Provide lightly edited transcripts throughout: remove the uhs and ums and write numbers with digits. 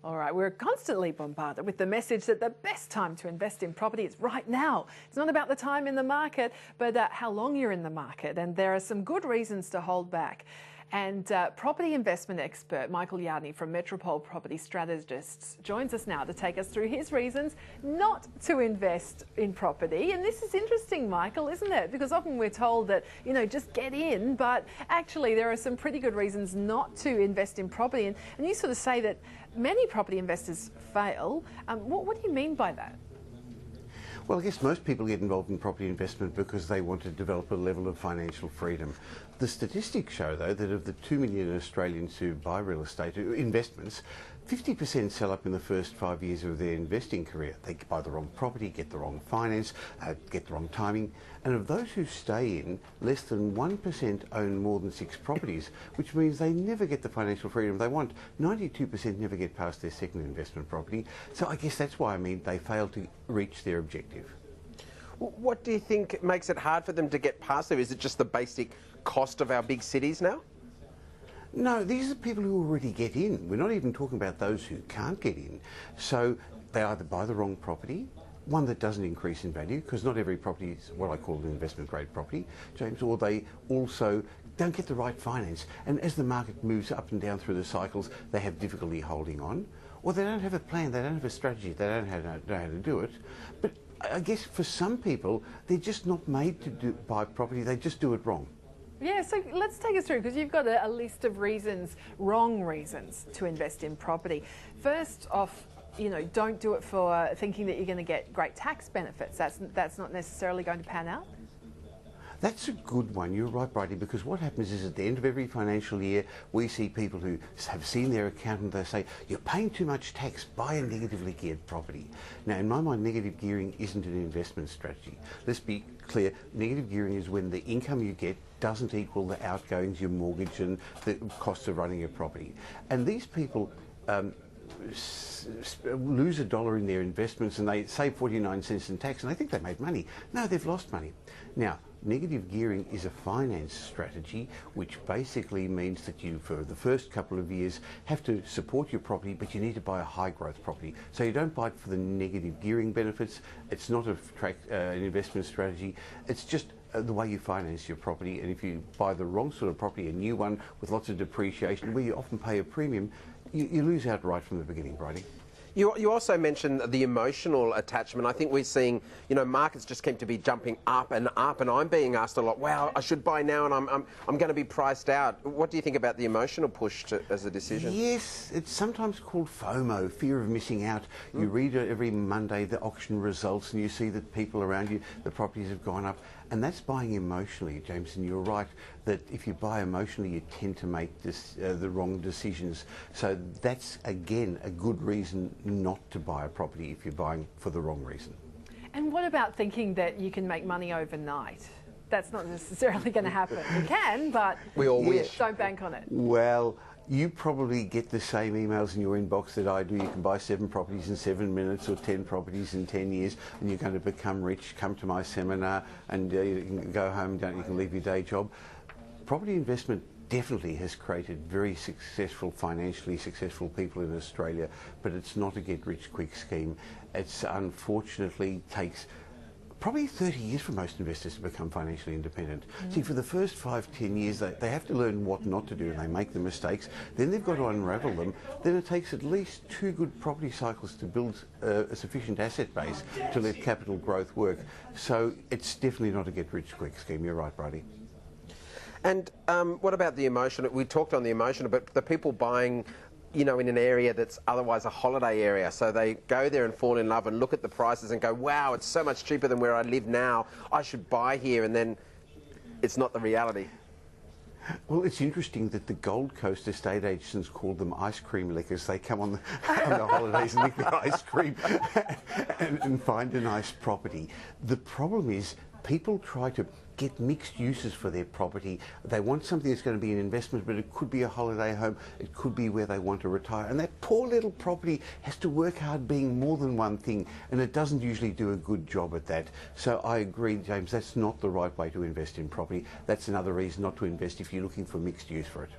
All right, we're constantly bombarded with the message that the best time to invest in property is right now. It's not about the time in the market, but how long you're in the market. And there are some good reasons to hold back. And property investment expert Michael Yardney from Metropole Property Strategists joins us now to take us through his reasons not to invest in property. And this is interesting, Michael, isn't it? Because often we're told that, you know, just get in, but actually there are some pretty good reasons not to invest in property. And you sort of say that many property investors fail. What do you mean by that? Well, I guess most people get involved in property investment because they want to develop a level of financial freedom. The statistics show, though, that of the 2 million Australians who buy real estate investments, 50% sell up in the first 5 years of their investing career. They buy the wrong property, get the wrong finance, get the wrong timing. And of those who stay in, less than 1% own more than 6 properties, which means they never get the financial freedom they want. 92% never get past their second investment property. So I guess that's why they fail to reach their objective. What do you think makes it hard for them to get past there? Is it just the basic cost of our big cities now? No, these are people who already get in. We're not even talking about those who can't get in. So they either buy the wrong property, one that doesn't increase in value, because not every property is what I call an investment grade property, James, or they also don't get the right finance. And as the market moves up and down through the cycles, they have difficulty holding on, or they don't have a plan, they don't have a strategy, they don't know how to do it. But I guess for some people, they're just not made to buy property, they just do it wrong. Yeah, so let's take us through, because you've got a list of reasons, wrong reasons to invest in property. First off, you know, don't do it for thinking that you're going to get great tax benefits. That's not necessarily going to pan out. That's a good one. You're right, Bridie, because what happens is at the end of every financial year, we see people who have seen their accountant, they say, you're paying too much tax, buy a negatively geared property. Now, in my mind, negative gearing isn't an investment strategy. Let's be clear, negative gearing is when the income you get doesn't equal the outgoings, your mortgage and the cost of running your property. And these people lose $1 in their investments and they save 49 cents in tax and they think they made money. No, they've lost money. Now, negative gearing is a finance strategy which basically means that you, for the first couple of years, have to support your property, but you need to buy a high growth property. So you don't buy it for the negative gearing benefits. It's not an investment strategy. It's just the way you finance your property. And if you buy the wrong sort of property, a new one with lots of depreciation, where you often pay a premium, you lose out right from the beginning, Bridie. You also mentioned the emotional attachment. I think we're seeing, you know, markets just keep to be jumping up, and I'm being asked a lot, wow, I should buy now and I'm going to be priced out. What do you think about the emotional push as a decision? Yes, it's sometimes called FOMO, fear of missing out. You read every Monday the auction results and you see that people around you, the properties have gone up. And that's buying emotionally, James, and you're right that if you buy emotionally, you tend to make the wrong decisions. So that's, again, a good reason not to buy a property if you're buying for the wrong reason. And what about thinking that you can make money overnight? That's not necessarily going to happen. You can, but we all wish. Don't bank on it. Well, you probably get the same emails in your inbox that I do. You can buy 7 properties in 7 minutes or 10 properties in 10 years and you're going to become rich. Come to my seminar and you can go home, you can leave your day job. Property investment definitely has created very successful, financially successful people in Australia, but it's not a get-rich-quick scheme. It's unfortunately takes probably 30 years for most investors to become financially independent. See, for the first 5-10 years, they have to learn what not to do and they make the mistakes. Then they've got to unravel them. Then it takes at least 2 good property cycles to build a sufficient asset base to let capital growth work. So it's definitely not a get-rich-quick scheme. You're right, Bridie. And what about the emotion? We talked on the emotion, but the people buying, you know, in an area that's otherwise a holiday area. So they go there and fall in love and look at the prices and go, wow, it's so much cheaper than where I live now. I should buy here. And then it's not the reality. Well, it's interesting that the Gold Coast estate agents call them ice cream lickers. They come on the holidays and lick the ice cream and find a nice property. The problem is people try to get mixed uses for their property. They want something that's going to be an investment, but it could be a holiday home, it could be where they want to retire. And that poor little property has to work hard being more than one thing, and it doesn't usually do a good job at that. So I agree, James, that's not the right way to invest in property. That's another reason not to invest if you're looking for mixed use for it.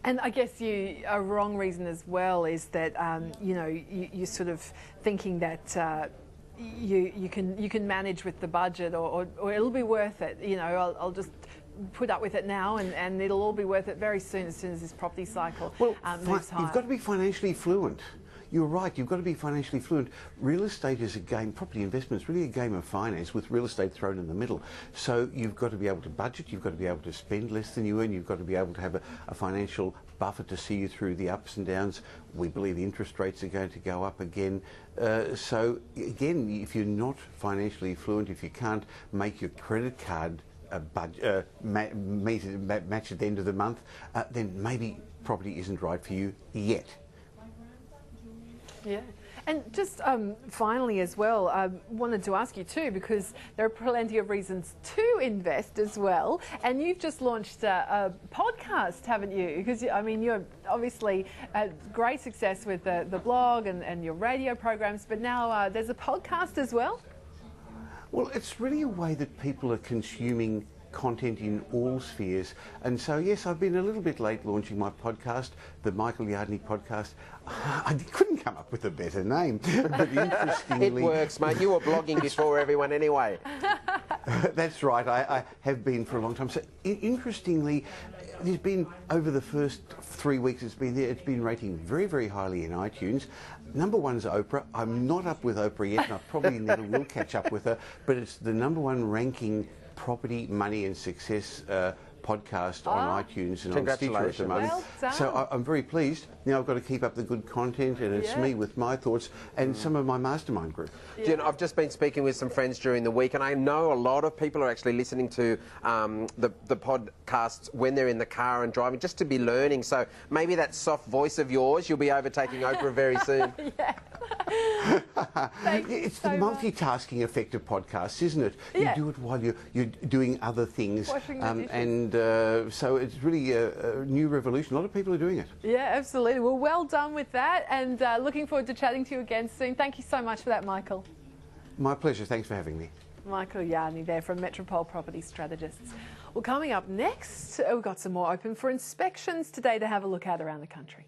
And I guess a wrong reason as well is that you're sort of thinking that you can manage with the budget, or it'll be worth it. I'll just put up with it now, and it'll all be worth it very soon, as soon as this property cycle moves higher. You've got to be financially fluent. You're right, you've got to be financially fluent. Real estate is a game, property investment is really a game of finance with real estate thrown in the middle. So you've got to be able to budget, you've got to be able to spend less than you earn, you've got to be able to have a financial buffer to see you through the ups and downs. We believe interest rates are going to go up again. So again, if you're not financially fluent, if you can't make your credit card match at the end of the month, then maybe property isn't right for you yet. Yeah. And just finally as well, I wanted to ask you too, because there are plenty of reasons to invest as well. And you've just launched a podcast, haven't you? Because, I mean, you're obviously had great success with the blog and your radio programs, but now there's a podcast as well? Well, it's really a way that people are consuming content in all spheres. And so, yes, I've been a little bit late launching my podcast, the Michael Yardney Podcast. I couldn't come up with a better name. But interestingly... It works, mate. You were blogging before everyone anyway. That's right. I have been for a long time. So, interestingly, there's been, over the first 3 weeks it's been there, it's been rating very, very highly in iTunes. Number one's Oprah. I'm not up with Oprah yet, and I probably never will catch up with her, but it's the number one ranking property, money and success podcast on iTunes and on Stitcher at the moment. Well done. So I'm very pleased. Now I've got to keep up the good content, and it's me with my thoughts and some of my mastermind group. Yeah. Jen, I've just been speaking with some friends during the week, and I know a lot of people are actually listening to the podcasts when they're in the car and driving, just to be learning. So maybe that soft voice of yours, you'll be overtaking Oprah very soon. It's the multitasking effect of podcasts, isn't it? You do it while you're doing other things. So it's really a new revolution. A lot of people are doing it. Yeah, absolutely. Well done with that, and looking forward to chatting to you again soon. Thank you so much for that, Michael. My pleasure. Thanks for having me. Michael Yardney there from Metropole Property Strategists. Well, coming up next, we've got some more open for inspections today to have a look at around the country.